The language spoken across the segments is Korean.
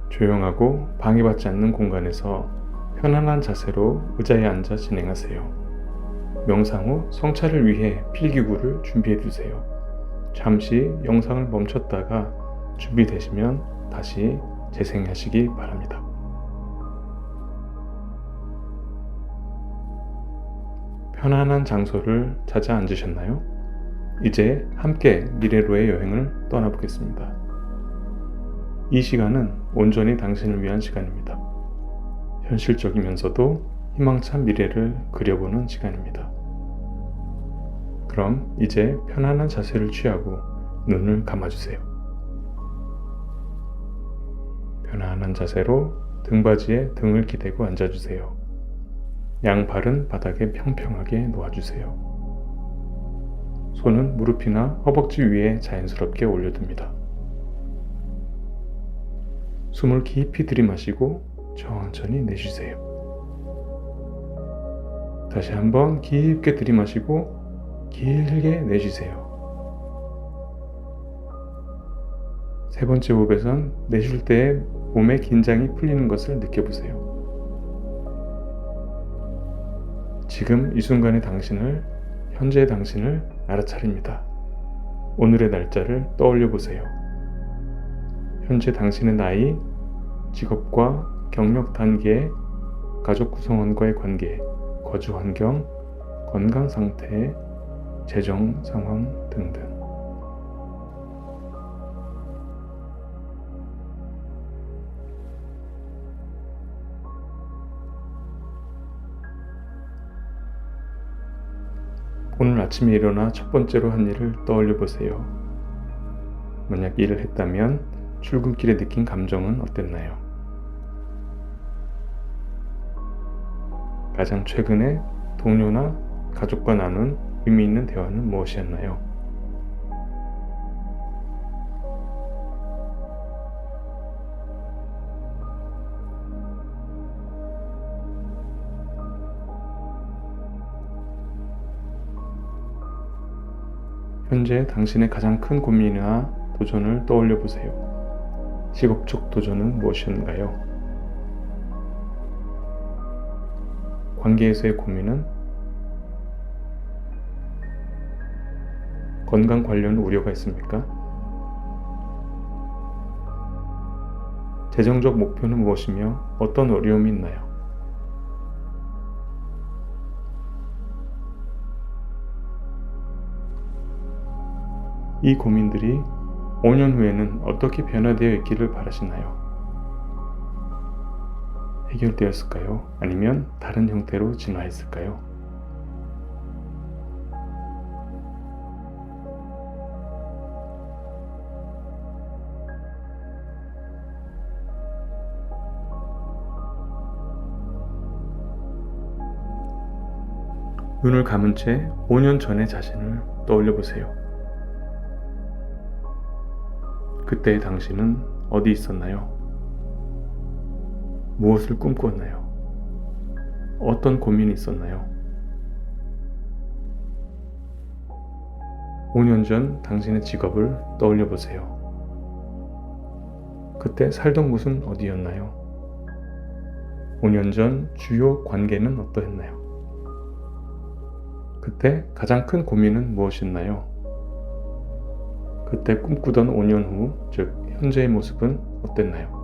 조용하고 방해받지 않는 공간에서 편안한 자세로 의자에 앉아 진행하세요. 명상 후 성찰을 위해 필기구를 준비해 두세요. 잠시 영상을 멈췄다가 준비되시면 다시 재생하시기 바랍니다. 편안한 장소를 찾아 앉으셨나요? 이제 함께 미래로의 여행을 떠나보겠습니다. 이 시간은 온전히 당신을 위한 시간입니다. 현실적이면서도 희망찬 미래를 그려보는 시간입니다. 그럼 이제 편안한 자세를 취하고 눈을 감아주세요. 편안한 자세로 등받이에 등을 기대고 앉아주세요. 양발은 바닥에 평평하게 놓아주세요. 손은 무릎이나 허벅지 위에 자연스럽게 올려둡니다. 숨을 깊이 들이마시고 천천히 내쉬세요. 다시 한번 깊게 들이마시고 길게 내쉬세요. 세 번째 호흡에선 내쉴 때 몸의 긴장이 풀리는 것을 느껴보세요. 지금 이 순간의 당신을, 현재의 당신을 알아차립니다. 오늘의 날짜를 떠올려 보세요. 현재 당신의 나이, 직업과 경력 단계, 가족 구성원과의 관계, 거주 환경, 건강 상태, 재정 상황 등등. 오늘 아침에 일어나 첫 번째로 한 일을 떠올려 보세요. 만약 일을 했다면 출근길에 느낀 감정은 어땠나요? 가장 최근에 동료나 가족과 나눈 의미 있는 대화는 무엇이었나요? 현재 당신의 가장 큰 고민이나 도전을 떠올려 보세요. 직업적 도전은 무엇인가요? 관계에서의 고민은? 건강 관련 우려가 있습니까? 재정적 목표는 무엇이며 어떤 어려움이 있나요? 이 고민들이 5년 후에는 어떻게 변화되어 있기를 바라시나요? 해결되었을까요? 아니면 다른 형태로 진화했을까요? 눈을 감은 채 5년 전의 자신을 떠올려 보세요. 그때의 당신은 어디 있었나요? 무엇을 꿈꾸었나요? 어떤 고민이 있었나요? 5년 전 당신의 직업을 떠올려 보세요. 그때 살던 곳은 어디였나요? 5년 전 주요 관계는 어떠했나요? 그때 가장 큰 고민은 무엇이었나요? 그때 꿈꾸던 5년 후, 즉 현재의 모습은 어땠나요?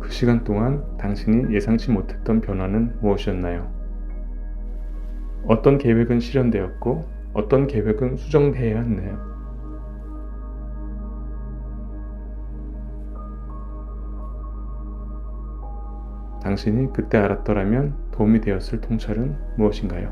그 시간 동안 당신이 예상치 못했던 변화는 무엇이었나요? 어떤 계획은 실현되었고 어떤 계획은 수정되어야 했나요? 당신이 그때 알았더라면 도움이 되었을 통찰은 무엇인가요?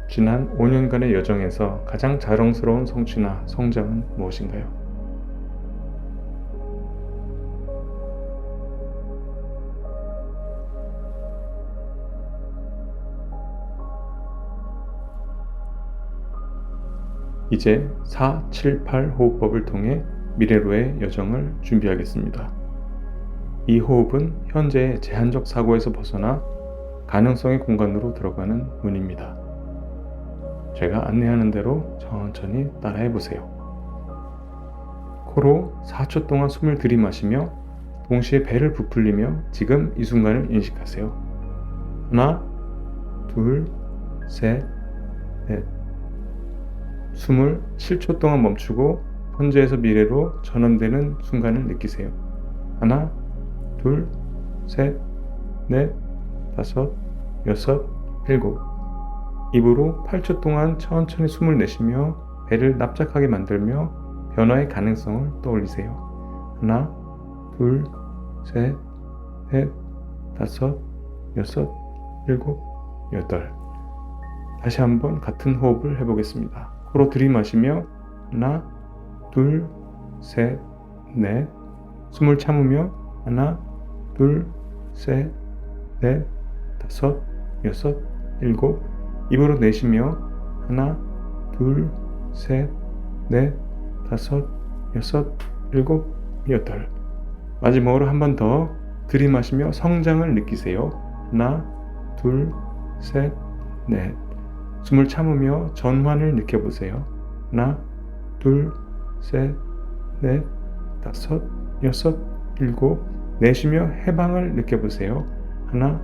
지난 5년간의 여정에서 가장 자랑스러운 성취나 성장은 무엇인가요? 이제 4, 7, 8 호흡법을 통해 미래로의 여정을 준비하겠습니다. 이 호흡은 현재의 제한적 사고에서 벗어나 가능성의 공간으로 들어가는 문입니다. 제가 안내하는 대로 천천히 따라해 보세요. 코로 4초 동안 숨을 들이마시며 동시에 배를 부풀리며 지금 이 순간을 인식하세요. 하나, 둘, 셋, 넷. 숨을 7초 동안 멈추고 현재에서 미래로 전환되는 순간을 느끼세요. 하나, 둘, 셋, 넷, 다섯, 여섯, 일곱. 입으로 8초 동안 천천히 숨을 내쉬며 배를 납작하게 만들며 변화의 가능성을 떠올리세요. 하나, 둘, 셋, 넷, 다섯, 여섯, 일곱, 여덟. 다시 한번 같은 호흡을 해보겠습니다. 코로 들이마시며 하나, 둘, 셋, 넷. 숨을 참으며 하나, 둘, 셋, 넷, 다섯, 여섯, 일곱. 입으로 내쉬며 하나, 둘, 셋, 넷, 다섯, 여섯, 일곱, 여덟. 마지막으로 한 번 더 들이마시며 성장을 느끼세요. 하나, 둘, 셋, 넷. 숨을 참으며 전환을 느껴보세요. 하나, 둘, 셋, 넷, 다섯, 여섯, 일곱. 내쉬며 해방을 느껴보세요. 하나,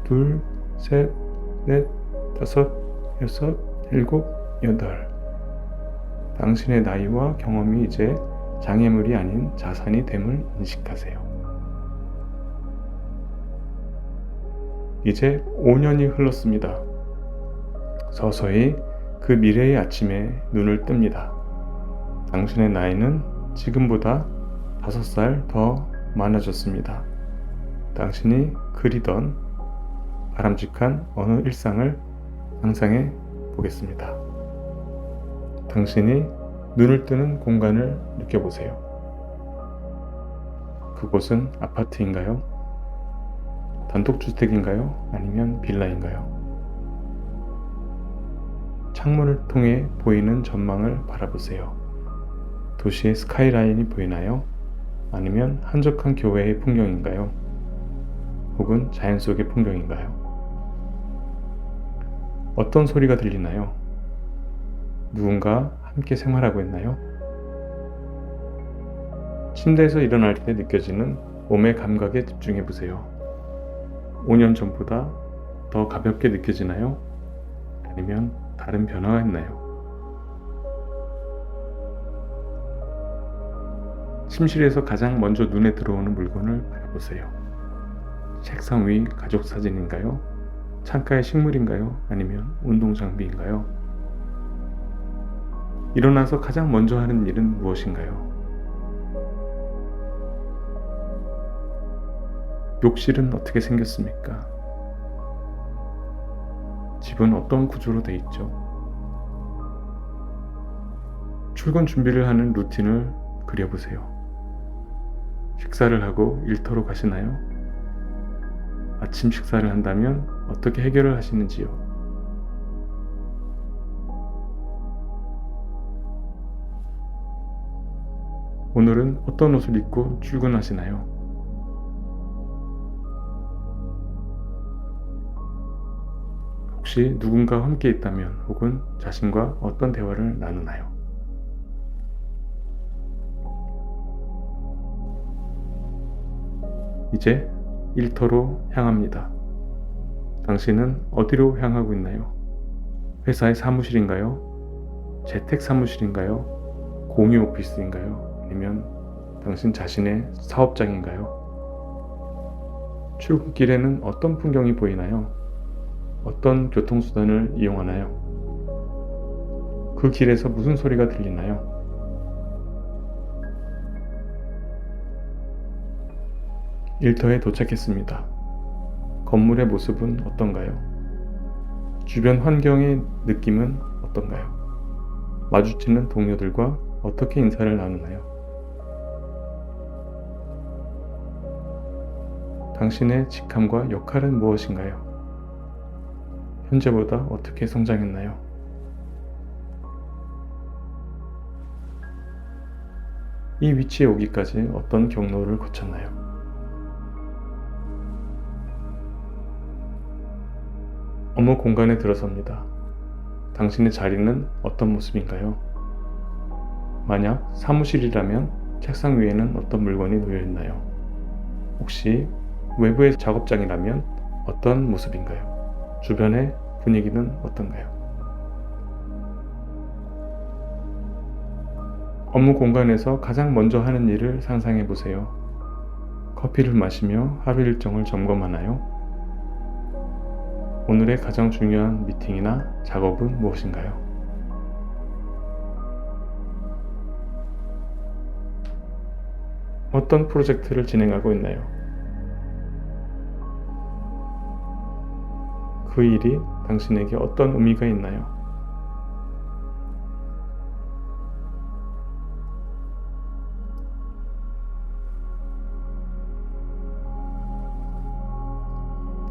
둘, 셋, 넷, 다섯, 여섯, 일곱, 여덟. 당신의 나이와 경험이 이제 장애물이 아닌 자산이 됨을 인식하세요. 이제 5년이 흘렀습니다. 서서히 그 미래의 아침에 눈을 뜹니다. 당신의 나이는 지금보다 5살 더 많아졌습니다. 당신이 그리던 바람직한 어느 일상을 상상해 보겠습니다. 당신이 눈을 뜨는 공간을 느껴보세요. 그곳은 아파트인가요? 단독주택인가요? 아니면 빌라인가요? 창문을 통해 보이는 전망을 바라보세요. 도시의 스카이라인이 보이나요? 아니면 한적한 교외의 풍경인가요? 혹은 자연 속의 풍경인가요? 어떤 소리가 들리나요? 누군가 함께 생활하고 있나요? 침대에서 일어날 때 느껴지는 몸의 감각에 집중해 보세요. 5년 전보다 더 가볍게 느껴지나요? 아니면 다른 변화가 있나요? 침실에서 가장 먼저 눈에 들어오는 물건을 바라보세요. 책상 위 가족 사진인가요? 창가의 식물인가요? 아니면 운동 장비인가요? 일어나서 가장 먼저 하는 일은 무엇인가요? 욕실은 어떻게 생겼습니까? 집은 어떤 구조로 되어 있죠? 출근 준비를 하는 루틴을 그려보세요. 식사를 하고 일터로 가시나요? 아침 식사를 한다면 어떻게 해결을 하시는지요? 오늘은 어떤 옷을 입고 출근하시나요? 혹시 누군가와 함께 있다면 혹은 자신과 어떤 대화를 나누나요? 이제 일터로 향합니다. 당신은 어디로 향하고 있나요? 회사의 사무실인가요? 재택 사무실인가요? 공유 오피스인가요? 아니면 당신 자신의 사업장인가요? 출근길에는 어떤 풍경이 보이나요? 어떤 교통수단을 이용하나요? 그 길에서 무슨 소리가 들리나요? 일터에 도착했습니다. 건물의 모습은 어떤가요? 주변 환경의 느낌은 어떤가요? 마주치는 동료들과 어떻게 인사를 나누나요? 당신의 직함과 역할은 무엇인가요? 현재보다 어떻게 성장했나요? 이 위치에 오기까지 어떤 경로를 거쳤나요? 업무 공간에 들어섭니다. 당신의 자리는 어떤 모습인가요? 만약 사무실이라면 책상 위에는 어떤 물건이 놓여 있나요? 혹시 외부의 작업장이라면 어떤 모습인가요? 주변의 분위기는 어떤가요? 업무 공간에서 가장 먼저 하는 일을 상상해 보세요. 커피를 마시며 하루 일정을 점검하나요? 오늘의 가장 중요한 미팅이나 작업은 무엇인가요? 어떤 프로젝트를 진행하고 있나요? 그 일이 당신에게 어떤 의미가 있나요?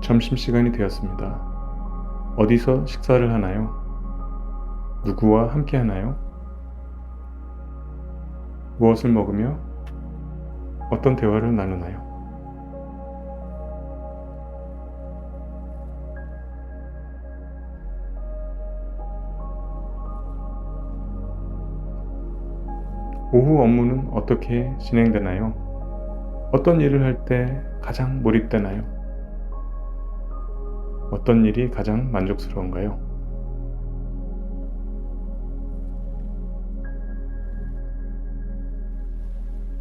점심시간이 되었습니다. 어디서 식사를 하나요? 누구와 함께 하나요? 무엇을 먹으며 어떤 대화를 나누나요? 오후 업무는 어떻게 진행되나요? 어떤 일을 할 때 가장 몰입되나요? 어떤 일이 가장 만족스러운가요?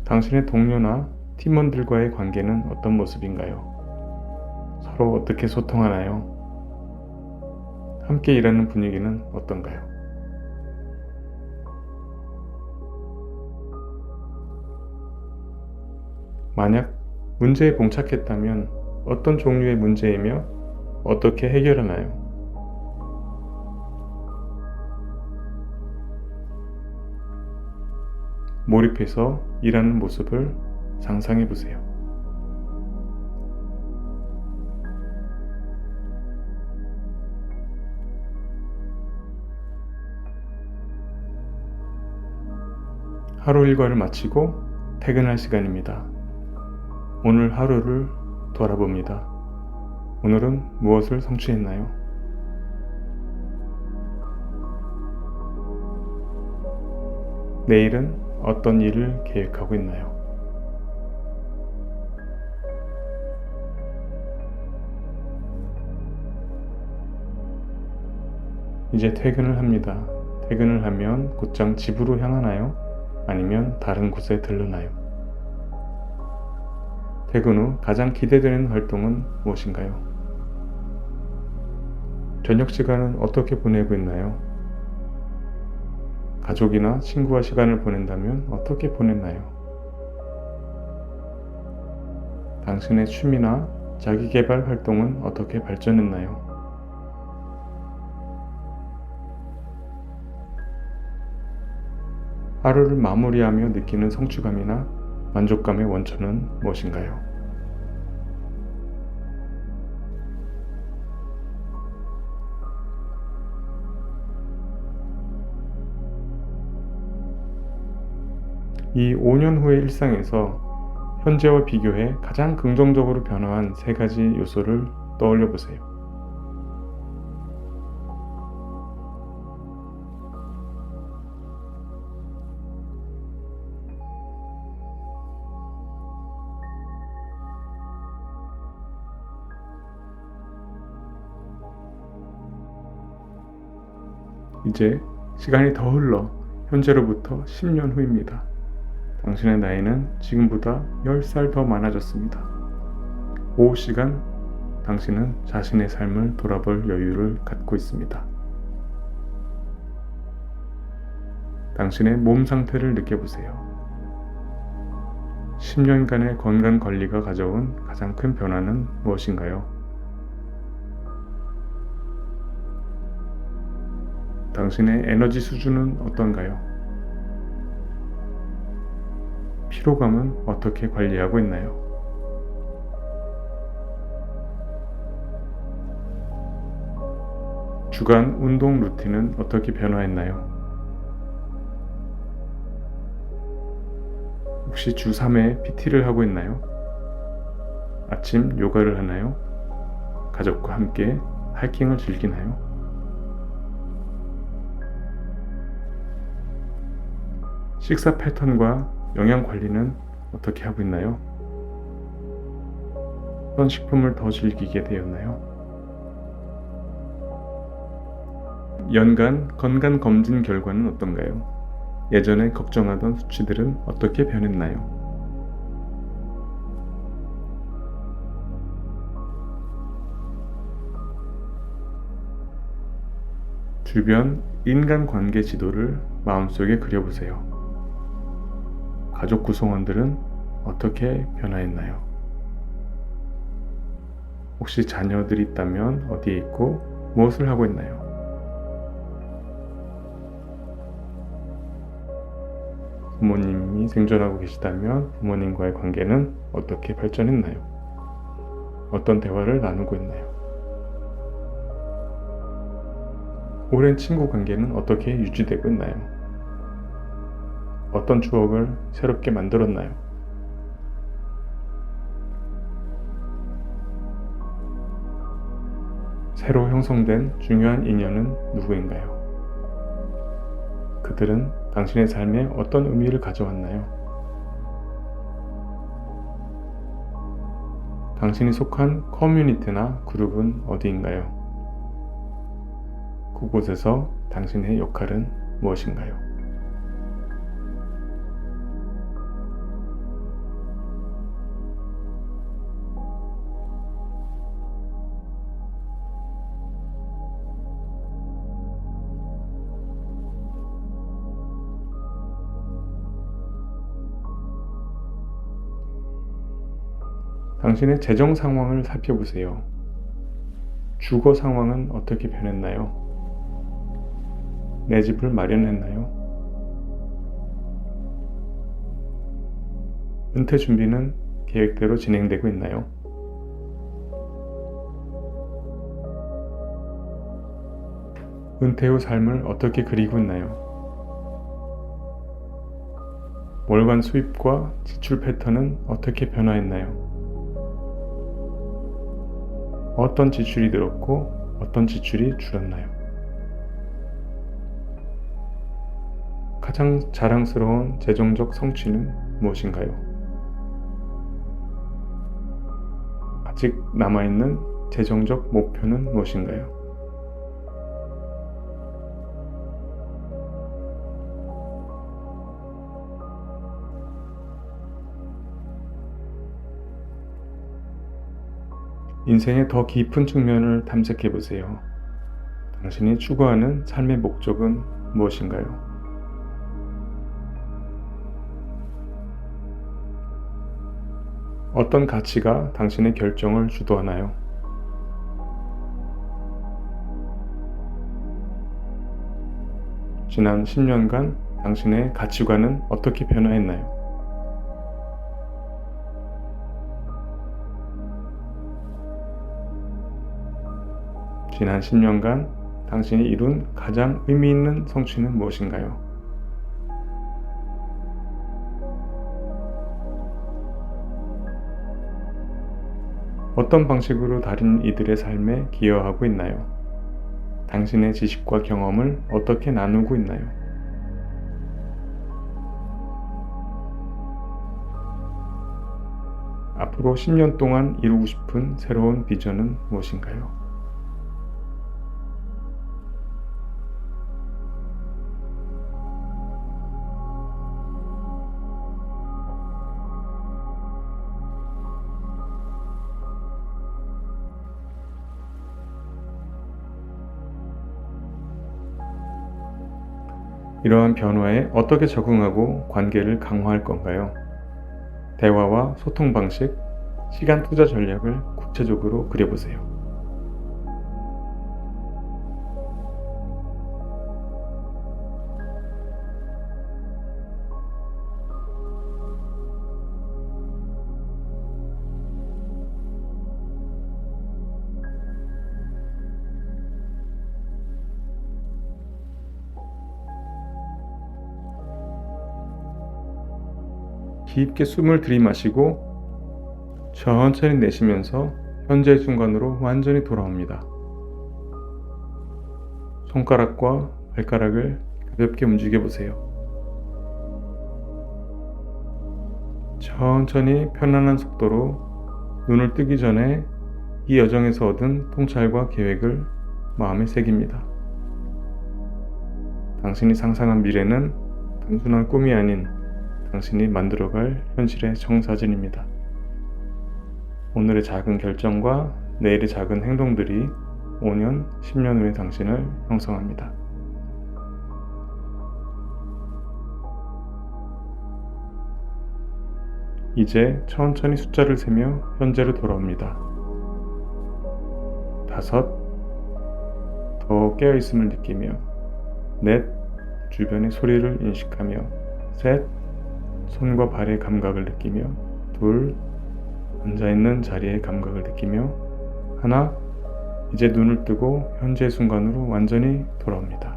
당신의 동료나 팀원들과의 관계는 어떤 모습인가요? 서로 어떻게 소통하나요? 함께 일하는 분위기는 어떤가요? 만약 문제에 봉착했다면 어떤 종류의 문제이며 어떻게 해결하나요? 몰입해서 일하는 모습을 상상해 보세요. 하루 일과를 마치고 퇴근할 시간입니다. 오늘 하루를 돌아봅니다. 오늘은 무엇을 성취했나요? 내일은 어떤 일을 계획하고 있나요? 이제 퇴근을 합니다. 퇴근을 하면 곧장 집으로 향하나요? 아니면 다른 곳에 들르나요? 퇴근 후 가장 기대되는 활동은 무엇인가요? 저녁 시간은 어떻게 보내고 있나요? 가족이나 친구와 시간을 보낸다면 어떻게 보냈나요? 당신의 취미나 자기계발 활동은 어떻게 발전했나요? 하루를 마무리하며 느끼는 성취감이나 만족감의 원천은 무엇인가요? 이 5년 후의 일상에서 현재와 비교해 가장 긍정적으로 변화한 세 가지 요소를 떠올려 보세요. 이제 시간이 더 흘러 현재로부터 10년 후입니다. 당신의 나이는 지금보다 10살 더 많아졌습니다. 오후 시간 당신은 자신의 삶을 돌아볼 여유를 갖고 있습니다. 당신의 몸 상태를 느껴보세요. 10년간의 건강 관리가 가져온 가장 큰 변화는 무엇인가요? 당신의 에너지 수준은 어떤가요? 피로감은 어떻게 관리하고 있나요? 주간 운동 루틴은 어떻게 변화했나요? 혹시 주 3회 PT를 하고 있나요? 아침 요가를 하나요? 가족과 함께 하이킹을 즐기나요? 식사 패턴과 영양 관리는 어떻게 하고 있나요? 어떤 식품을 더 즐기게 되었나요? 연간 건강 검진 결과는 어떤가요? 예전에 걱정하던 수치들은 어떻게 변했나요? 주변 인간관계 지도를 마음속에 그려보세요. 가족 구성원들은 어떻게 변화했나요? 혹시 자녀들이 있다면 어디에 있고 무엇을 하고 있나요? 부모님이 생존하고 계시다면 부모님과의 관계는 어떻게 발전했나요? 어떤 대화를 나누고 있나요? 오랜 친구 관계는 어떻게 유지되고 있나요? 어떤 추억을 새롭게 만들었나요? 새로 형성된 중요한 인연은 누구인가요? 그들은 당신의 삶에 어떤 의미를 가져왔나요? 당신이 속한 커뮤니티나 그룹은 어디인가요? 그곳에서 당신의 역할은 무엇인가요? 당신의 재정 상황을 살펴보세요. 주거 상황은 어떻게 변했나요? 내 집을 마련했나요? 은퇴 준비는 계획대로 진행되고 있나요? 은퇴 후 삶을 어떻게 그리고 있나요? 월간 수입과 지출 패턴은 어떻게 변화했나요? 어떤 지출이 늘었고 어떤 지출이 줄었나요? 가장 자랑스러운 재정적 성취는 무엇인가요? 아직 남아있는 재정적 목표는 무엇인가요? 인생의 더 깊은 측면을 탐색해 보세요. 당신이 추구하는 삶의 목적은 무엇인가요? 어떤 가치가 당신의 결정을 주도하나요? 지난 10년간 당신의 가치관은 어떻게 변화했나요? 지난 10년간 당신이 이룬 가장 의미 있는 성취는 무엇인가요? 어떤 방식으로 다른 이들의 삶에 기여하고 있나요? 당신의 지식과 경험을 어떻게 나누고 있나요? 앞으로 10년 동안 이루고 싶은 새로운 비전은 무엇인가요? 이러한 변화에 어떻게 적응하고 관계를 강화할 건가요? 대화와 소통 방식, 시간 투자 전략을 구체적으로 그려보세요. 깊게 숨을 들이마시고 천천히 내쉬면서 현재 순간으로 완전히 돌아옵니다. 손가락과 발가락을 가볍게 움직여 보세요. 천천히 편안한 속도로 눈을 뜨기 전에 이 여정에서 얻은 통찰과 계획을 마음에 새깁니다. 당신이 상상한 미래는 단순한 꿈이 아닌 당신이 만들어갈 현실의 정사진입니다. 오늘의 작은 결정과 내일의 작은 행동들이 5년, 10년 후의 당신을 형성합니다. 이제 천천히 숫자를 세며 현재로 돌아옵니다. 5, 더 깨어있음을 느끼며 4, 주변의 소리를 인식하며 3, 손과 발의 감각을 느끼며 2, 앉아있는 자리의 감각을 느끼며 1, 이제 눈을 뜨고 현재 순간으로 완전히 돌아옵니다.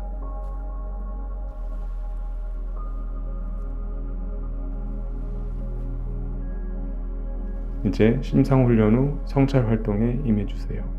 이제 심상훈련 후 성찰 활동에 임해주세요.